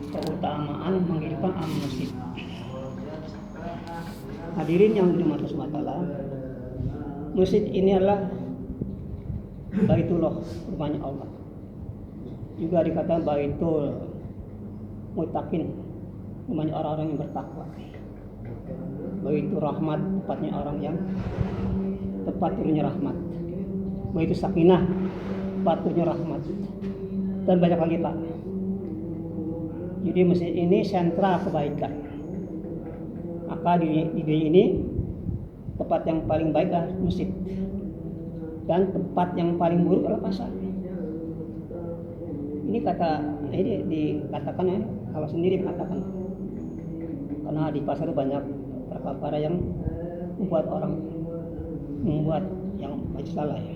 keutamaan mendirikan masjid. Hadirin yang dirahmati Allah, masjid ini adalah Baitullah, rumahnya Allah. Juga dikatakan Baitul Muttaqin, rumahnya orang-orang yang bertakwa. Baitul Rahmat, tempatnya orang yang tempat turunnya rahmat. Baitul Sakinah, tempat turunnya rahmat. Dan banyak lagi Pak. Jadi masjid ini sentra kebaikan. Maka di dunia ini tempat yang paling baik adalah masjid, dan tempat yang paling buruk adalah pasar. Ini dikatakan ya, Allah sendiri mengatakan, karena di pasar banyak perkara yang membuat yang banyak salah ya.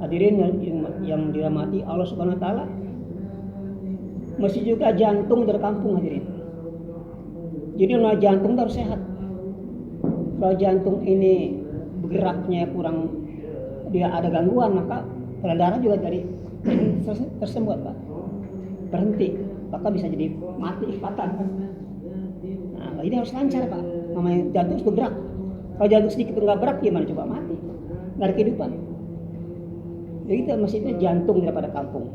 Hadirin yang dirahmati Allah Subhanahu Wa Taala, masjid juga jantung dari kampung hadirin. Jadi jantung harus sehat. Kalau jantung ini bergeraknya kurang, dia ada gangguan, maka darah juga jadi tersembuh Pak, berhenti, maka bisa jadi mati ikatan. Nah, ini harus lancar Pak. Namanya jantung harus bergerak. Kalau jantung sedikit nggak bergerak, gimana coba mati? Nggak ada kehidupan. Jadi itu maksudnya jantung daripada kampung.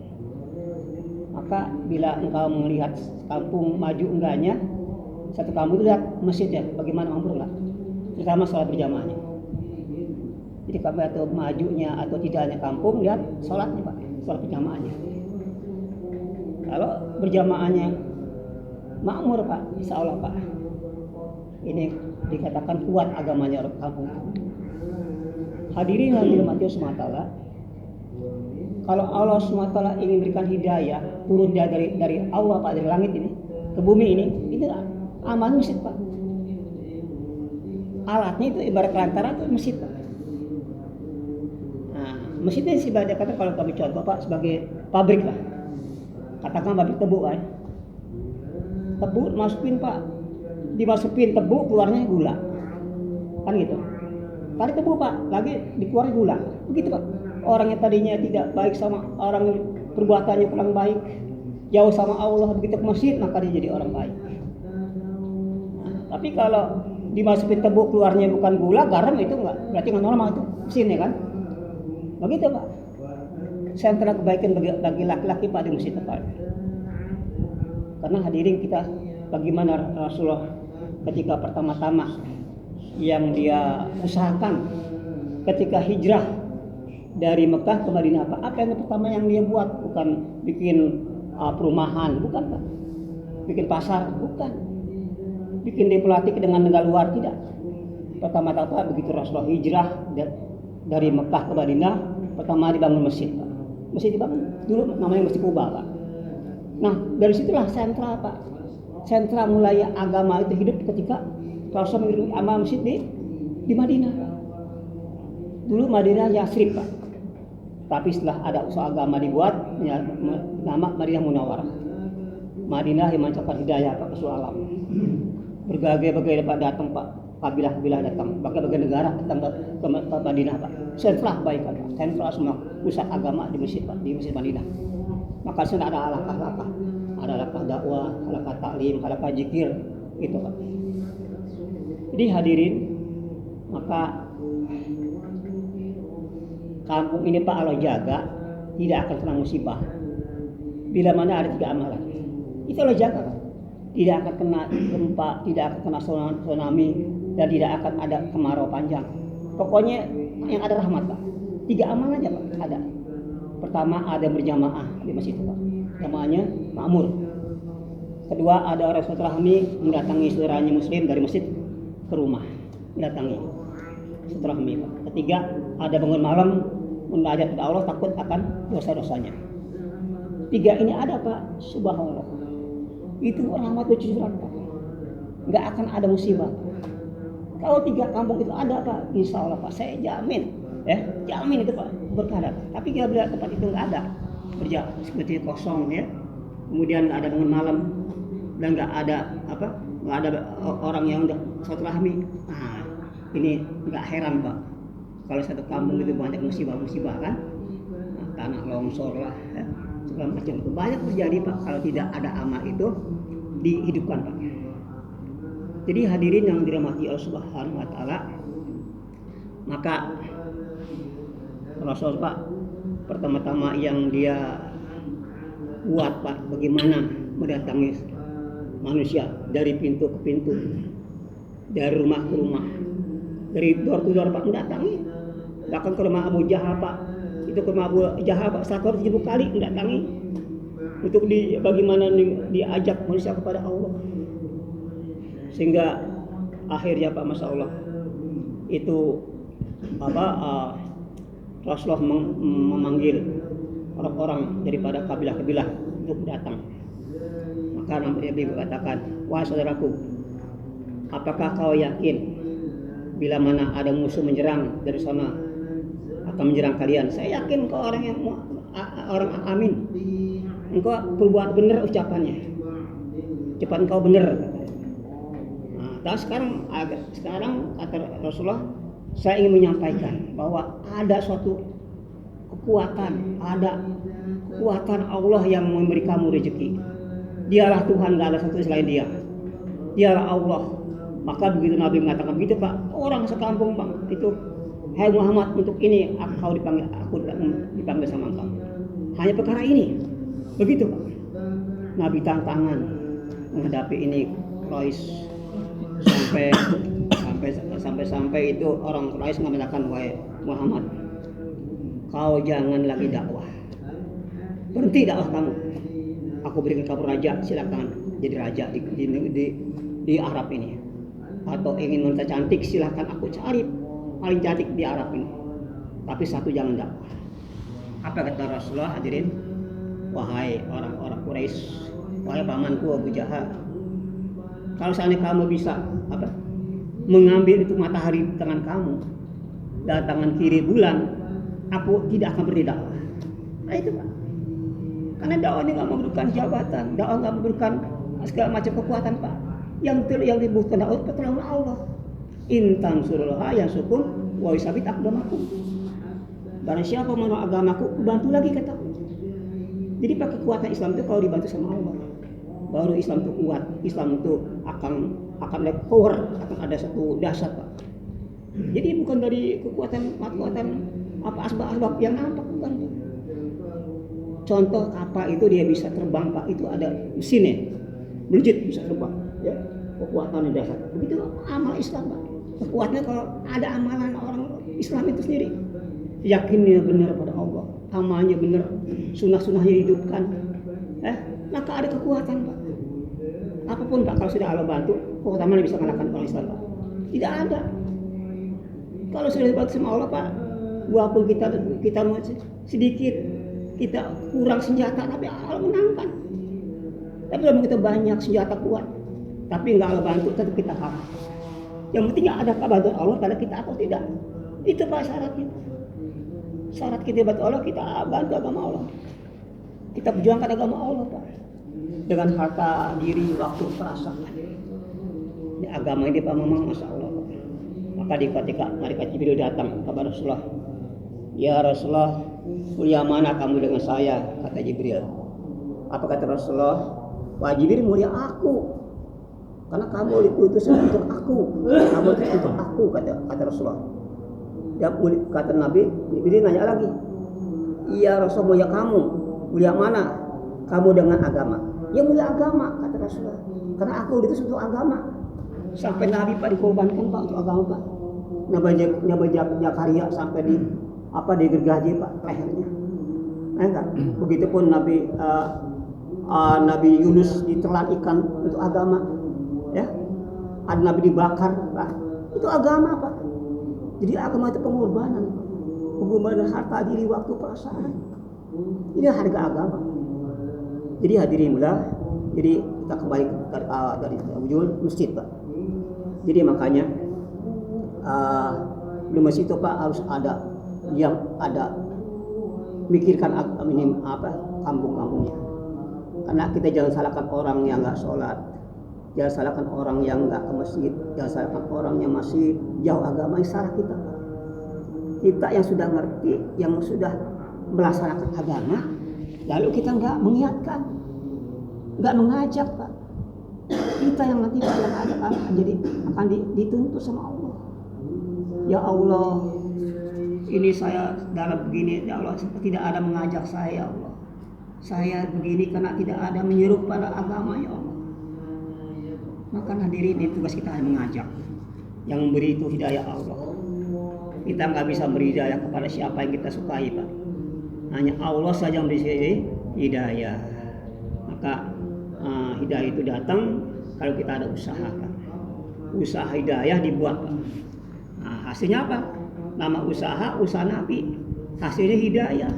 Maka bila engkau melihat kampung maju enggaknya, satu kampung itu lihat masjidnya bagaimana makmur enggak, terutama sholat berjamaahnya. Jadi kalau atau majunya atau tidaknya kampung, lihat sholatnya Pak, sholat berjamaahnya. Kalau berjamaahnya makmur Pak, insya Allah Pak, ini dikatakan kuat agamanya orang kampung. Hadirin yang dirahmati Allah SWT, kalau Allah SWT ingin berikan hidayah turun dari Allah Pak, dari langit ini ke bumi ini, itu amal masjid Pak. Alatnya itu ibarat perantara itu masjid Pak. Nah, masjidnya sih ibarat kata kalau kami contoh Pak sebagai pabrik lah. Katakan pabrik tebu Pak. Tebu masukin Pak, dimasukin tebu keluarnya gula, kan gitu. Tarik tebu Pak, lagi dikeluarin gula, begitu Pak. Orang yang tadinya tidak baik sama orang, perbuatannya kurang baik, jauh sama Allah, begitu ke masjid maka dia jadi orang baik. Nah, tapi kalau dimasukin tebu keluarnya bukan gula, garam, itu enggak, berarti nggak normal itu mesinnya kan. Begitu Pak. Sentra kebaikan bagi laki-laki Pak di masjid Pak. Karena hadirin kita, bagaimana Rasulullah ketika pertama-tama yang dia usahakan ketika hijrah dari Mekah ke Madinah Pak, apa yang pertama yang dia buat? Bukan bikin perumahan, bukan Pak. Bikin pasar, bukan. Bikin diplomatik dengan negara luar, tidak. Pertama-tama begitu Rasulullah hijrah dari Mekah ke Madinah, pertama dibangun masjid Pak. Masjid dibangun dulu namanya Masjid Kuba Pak. Nah, dari situlah sentra Pak. Sentra mulai agama itu hidup ketika Rasulullah mengirim amal masjid di Madinah Pak. Dulu Madinah Yasrib Pak. Tapi setelah ada usaha agama dibuat, ya, nama Madinah Munawwarah. Madinah yang mencapkan hidayah Pak ke seluruh alam. Berbagai Pak datang Pak, kabilah-kabilah datang, berbagai negara datang ke Madinah Pak. Sentra kebaikan Pak, sentra semua pusat agama di masjid Pak, di Masjid Madinah. Maka sudah ada langkah-langkah, ada langkah dakwah, langkah taklim, langkah zikir, gitu Pak. Jadi hadirin, maka kampung ini Pak Allah jaga, tidak akan kena musibah. Bila mana ada 3 amalan, itu Allah jaga Pak. Tidak akan kena gempa, tidak akan kena tsunami, dan tidak akan ada kemarau panjang. Pokoknya yang ada rahmat Pak. 3 amalan aja Pak ada. Pertama, ada berjamaah di masjid Pak, jamaahnya makmur. Kedua, ada orang silaturahmi mendatangi saudaranya muslim dari masjid ke rumah, mendatangi silaturahmi Pak. Ketiga, ada bangun malam munajat kepada Allah, takut akan dosa-dosanya. 3 ini ada Pak, subhanallah. Itu rahmat cucuran Pak. Nggak akan ada musibah. Kalau 3 kampung itu ada Pak, insya Allah Pak, saya jamin, ya, jamin itu Pak berkah. Tapi bila tempat itu nggak ada, berjalan seperti kosong ya, kemudian nggak ada bangun malam dan nggak ada orang yang udah silaturahmi. Nah, ini nggak heran Pak, kalau satu kampung itu banyak musibah kan, nah, tanah longsor lah, ya, macam itu banyak terjadi Pak kalau tidak ada amal itu dihidupkan Pak. Jadi hadirin yang dirahmati Allah Subhanahu wa taala, maka Rasul Pak pertama-tama yang dia buat Pak bagaimana mendatangi manusia dari pintu ke pintu, dari rumah ke rumah, dari door to door Pak mendatangi. Bahkan ke rumah Abu Jahal Pak, itu ke rumah Abu Jahal Pak 107 kali mendatangi untuk bagaimana diajak manusia kepada Allah. Sehingga akhirnya Pak Masya Allah itu Rasulullah memanggil orang-orang daripada kabilah-kabilah untuk datang. Maka Nabi berkatakan, wahai saudaraku, apakah kau yakin bila mana ada musuh menyerang dari sana akan menyerang kalian? Saya yakin kau orang yang orang amin. Engkau berbuat benar ucapannya. Cepat engkau benar. Nah, sekarang kata Rasulullah, saya ingin menyampaikan bahwa ada suatu kekuatan Allah yang memberi kamu rezeki. Dialah Tuhan, tidak ada satu selain Dia. Dialah Allah. Maka begitu Nabi mengatakan begitu Pak, orang sekampung Bang itu, hai Muhammad, untuk ini aku dipanggil sama engkau. Hanya perkara ini. Begitu Pak. Nabi tantangan menghadapi ini Quraisy sampai itu orang Quraisy mengatakan, wahai Muhammad, kau jangan lagi dakwah. Berhenti dakwah kamu. Aku berikan kamu raja, silakan jadi raja di Arab ini. Atau ingin wanita cantik, silakan aku cari paling cantik di Arab ini. Tapi satu, jangan dakwah. Apa kata Rasulullah hadirin? Wahai orang-orang Quraisy, wahai pamanku Abu Jahal, kalau seandainya kamu bisa mengambil itu matahari di tangan kamu dan tangan kiri bulan, aku tidak akan berdakwah. Nah itu Pak. Karena dakwah ini nggak memberikan jabatan, dakwah nggak memberikan segala macam kekuatan Pak. Yang dibutuhkan dakwah pertolongan Allah. Intan surullah yang syukur wa isabit agamaku. Barang siapa menolong agamaku, bantu lagi kataku. Jadi Pak, kekuatan Islam itu kalau dibantu sama Allah, baru Islam itu kuat. Islam itu akan ada power, akan ada satu dasar Pak. Jadi bukan dari kekuatan asbab yang nampak, bukan. Contoh kapal itu dia bisa terbang Pak, itu ada mesinnya, melejit bisa terbang, ya. Kekuatan dasar. Begitu amal Islam Pak. Kekuatannya kalau ada amalan orang Islam itu sendiri, yakinnya benar pada Allah, amalnya benar, sunnah-sunnahnya hidupkan, maka ada kekuatan Pak. Apapun Pak, kalau sudah Allah bantu, kekuatan mana bisa mengalahkan orang Islam Pak? Tidak ada. Kalau sudah dibantu sama Allah Pak, walaupun kita sedikit, kita kurang senjata, tapi Allah menangkan. Tapi kalau kita banyak senjata kuat, tapi nggak Allah bantu, tetap kita kalah. Yang penting ada bantuan Allah pada kita atau tidak. Itu Pak syaratnya. Syarat kita bantu Allah, kita bantu agama Allah. Kita perjuangkan agama Allah Pak. Dengan harta, diri, waktu, perasaan. Ini agama ini Pak memang Masya Allah Pak. Maka ketika malaikat Jibril datang kepada Rasulullah, ya Rasulullah, mulia mana kamu dengan saya? Kata Jibril. Apa kata Rasulullah? Wah Jibril, mulia aku, karena kamu diutus untuk aku. Kamu diutus untuk aku, kata Rasulullah. Ya, kata Nabi, Jibril nanya lagi, iya Rasul, mulia kamu, mulia mana kamu dengan agama? Ya mulia agama, kata Rasulullah, karena aku diutus untuk agama. Sampai Nabi Pak dikorbankan Pak untuk agama Pak. Nabi Zakaria sampai digergaji Pak lehernya. Enggak. Begitupun Nabi Yunus ditelan ikan untuk agama. Ya. Ada Nabi dibakar Pak. Itu agama Pak. Jadi agama itu pengorbanan. Pengorbanan harta, diri, waktu, perasaan. Ini harga agama. Jadi hadirin mulai. Jadi kita kembali dari ujung masjid Pak. Jadi makanya di masjid itu Pak harus ada yang mikirkan kampung-kampungnya. Karena kita jangan salahkan orang yang nggak sholat, jangan salahkan orang yang nggak ke masjid, jangan salahkan orang yang masih jauh agama. Yang salah kita, Kita yang sudah ngerti, yang sudah melaksanakan agama, Lalu kita nggak mengingatkan, nggak mengajak Pak. Kita yang nanti Pak yang akan dituntut sama Allah. Ya Allah, ini saya dalam begini, ya Allah, tidak ada mengajak saya, ya Allah. Saya begini karena tidak ada menyuruh pada agama, ya Allah. Maka hadirin, ini tugas kita mengajak. Yang memberi itu hidayah Allah. Kita nggak bisa beri hidayah kepada siapa yang kita sukai, Pak. Hanya Allah saja yang memberi hidayah. Maka hidayah itu datang kalau kita ada usaha, Pak. Usaha hidayah dibuat, Pak. Nah, hasilnya apa? Nama usaha Nabi. Hasilnya hidayah.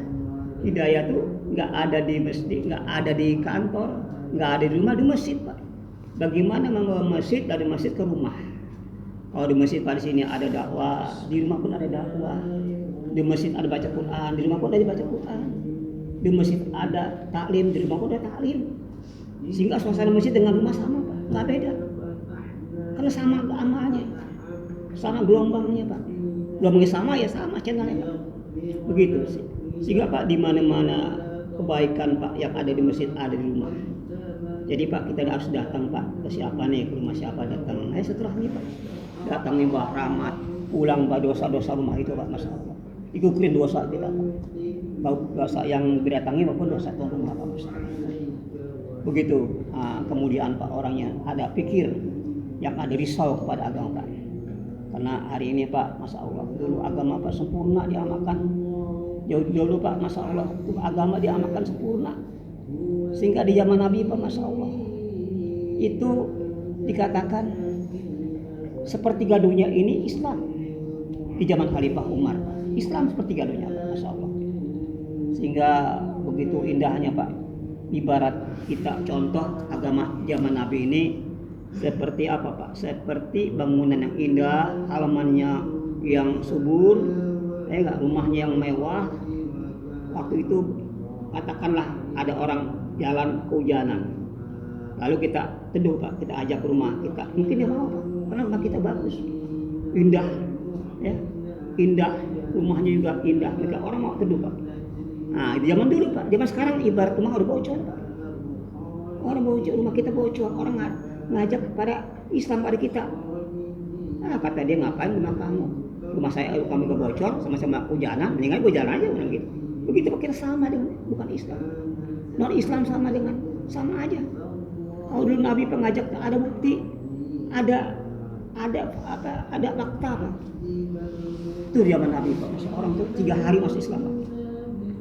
Hidayah itu nggak ada di masjid, nggak ada di kantor, nggak ada di rumah, di masjid, Pak. Bagaimana membawa masjid dari masjid ke rumah? Kalau di masjid pada sini ada dakwah, di rumah pun ada dakwah. Di masjid ada baca Quran, di rumah pun ada baca Quran. Di masjid ada taklim, di rumah pun ada taklim. Sehingga suasana masjid dengan rumah sama, Pak, nggak beda. Karena sama amalnya, sama gelombangnya, Pak. Gelombangnya sama ya sama channelnya, Pak. Begitu sih. Sehingga Pak di mana-mana kebaikan Pak yang ada di masjid ada di rumah. Jadi Pak kita harus datang Pak ke siapa nih, ke rumah siapa datang. Setelah ini Pak datang nih Mbak Rahmat, pulang Pak dosa-dosa rumah itu Pak, masalah. Ikutin dosa kita Pak. Dosa yang didatangi maupun dosa tuan rumah Pak, masalah. Begitu. Kemudian Pak orangnya ada pikir yang ada risau kepada agama Pak. Karena hari ini Pak, Masya Allah, dulu agama Pak sempurna diamalkan. Jauh-jauh Pak, Masya Allah, agama diamalkan sempurna. Sehingga di zaman Nabi Pak, Masya Allah, itu dikatakan sepertiga dunia ini Islam. Di zaman Khalifah Umar, Islam sepertiga dunia Pak, Masya Allah. Sehingga begitu indahnya Pak. Ibarat kita contoh agama zaman Nabi ini seperti apa Pak? Seperti bangunan yang indah, halamannya yang subur, rumahnya yang mewah. Waktu itu katakanlah ada orang jalan kehujanan, lalu kita teduh Pak, kita ajak ke rumah kita, mungkin dia mau Pak, karena rumah kita bagus, indah, ya, indah, rumahnya juga indah, mereka orang mau teduh Pak. Nah itu zaman dulu Pak, zaman sekarang ibarat rumah udah bocor Pak, orang bocor, rumah kita bocor, orang ngajak pada Islam pada kita. Nah kata dia, ngapain rumah kamu? Rumah saya kami gak bocor, sama-sama hujanan, mendingan gue jalan aja orang gitu. Begitu Pak, kita sama dengan bukan Islam. Non Islam sama aja. Kalau dulu Nabi pengajak ada bukti, ada fakta Pak. Itu zaman Nabi Pak, orang tuh 3 hari masuk Islam Pak.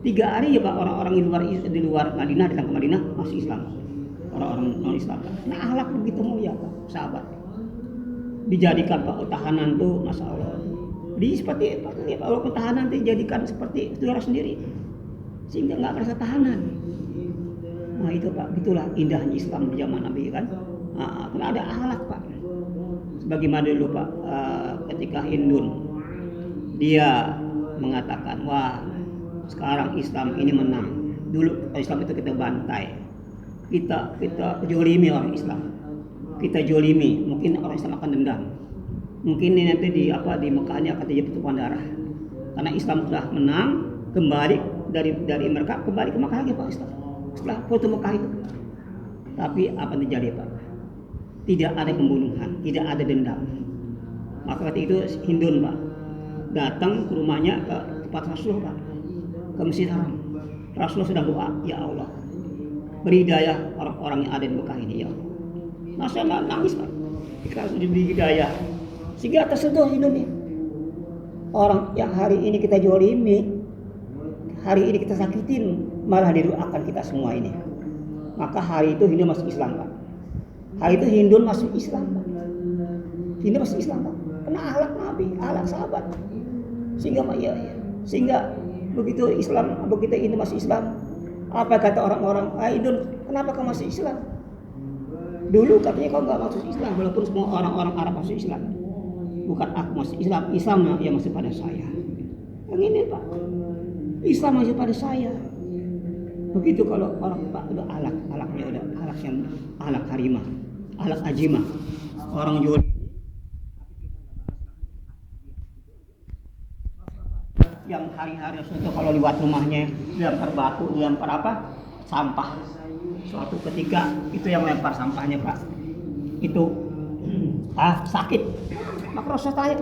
3 hari ya Pak, orang-orang di luar Madinah datang ke Madinah masuk Islam. Orang-orang non Islam. Nah akhlak begitu mulia Pak, sahabat. Dijadikan Pak tahanan tuh, Masya Allah. Seperti Pak, walaupun tahanan itu dijadikan seperti saudara sendiri, sehingga nggak merasa tahanan. Nah itu Pak, itulah indahnya Islam di zaman Nabi kan. Karena ada akhlak Pak. Sebagaimana dulu Pak, ketika Hindun dia mengatakan, wah sekarang Islam ini menang. Dulu Islam itu kita bantai, kita jolimi orang Islam, kita jolimi, mungkin orang Islam akan dendam. Mungkin ini nanti di Mekah ini akan terjadi pertumpahan darah. Karena Islam sudah menang, kembali dari mereka kembali ke Mekah lagi Pak Islam. Setelah foto Mekah itu. Tapi apa yang terjadi Pak? Tidak ada pembunuhan, tidak ada dendam. Maka ketika itu Hindun Pak datang ke rumahnya, ke tempat Rasulullah Pak, ke Masjid Haram. Rasulullah sedang doa, ya Allah, beri hidayah orang-orang yang ada di Mekah ini ya Allah. Rasulullah nangis Pak, kita diberi hidayah. Sehingga tersentuh hidupnya. Orang yang hari ini kita jolimi, hari ini kita sakitin, malah didoakan kita semua ini. Maka hari itu Hindu masuk Islam Pak. Hari itu Hindu masuk Islam Pak. Hindu masuk Islam Pak. Kena akhlak Nabi, akhlak sahabat. Sehingga begitu Hindu masuk Islam, apa kata orang-orang, Hindu kenapa kau masuk Islam? Dulu katanya kau nggak masuk Islam, walaupun semua orang-orang Arab masuk Islam. Bukan aku masuk Islam, Islam yang masih pada saya. Yang ini Pak, Islam masih pada saya. Begitu kalau orang Pak udah alaknya udah alak harimah, alak ajimah, orang jual yang hari-hari itu kalau lewat rumahnya dilempar batu, dilempar apa, sampah. Suatu ketika itu yang lempar sampahnya Pak, itu sakit. Maka Rasulullah tanya,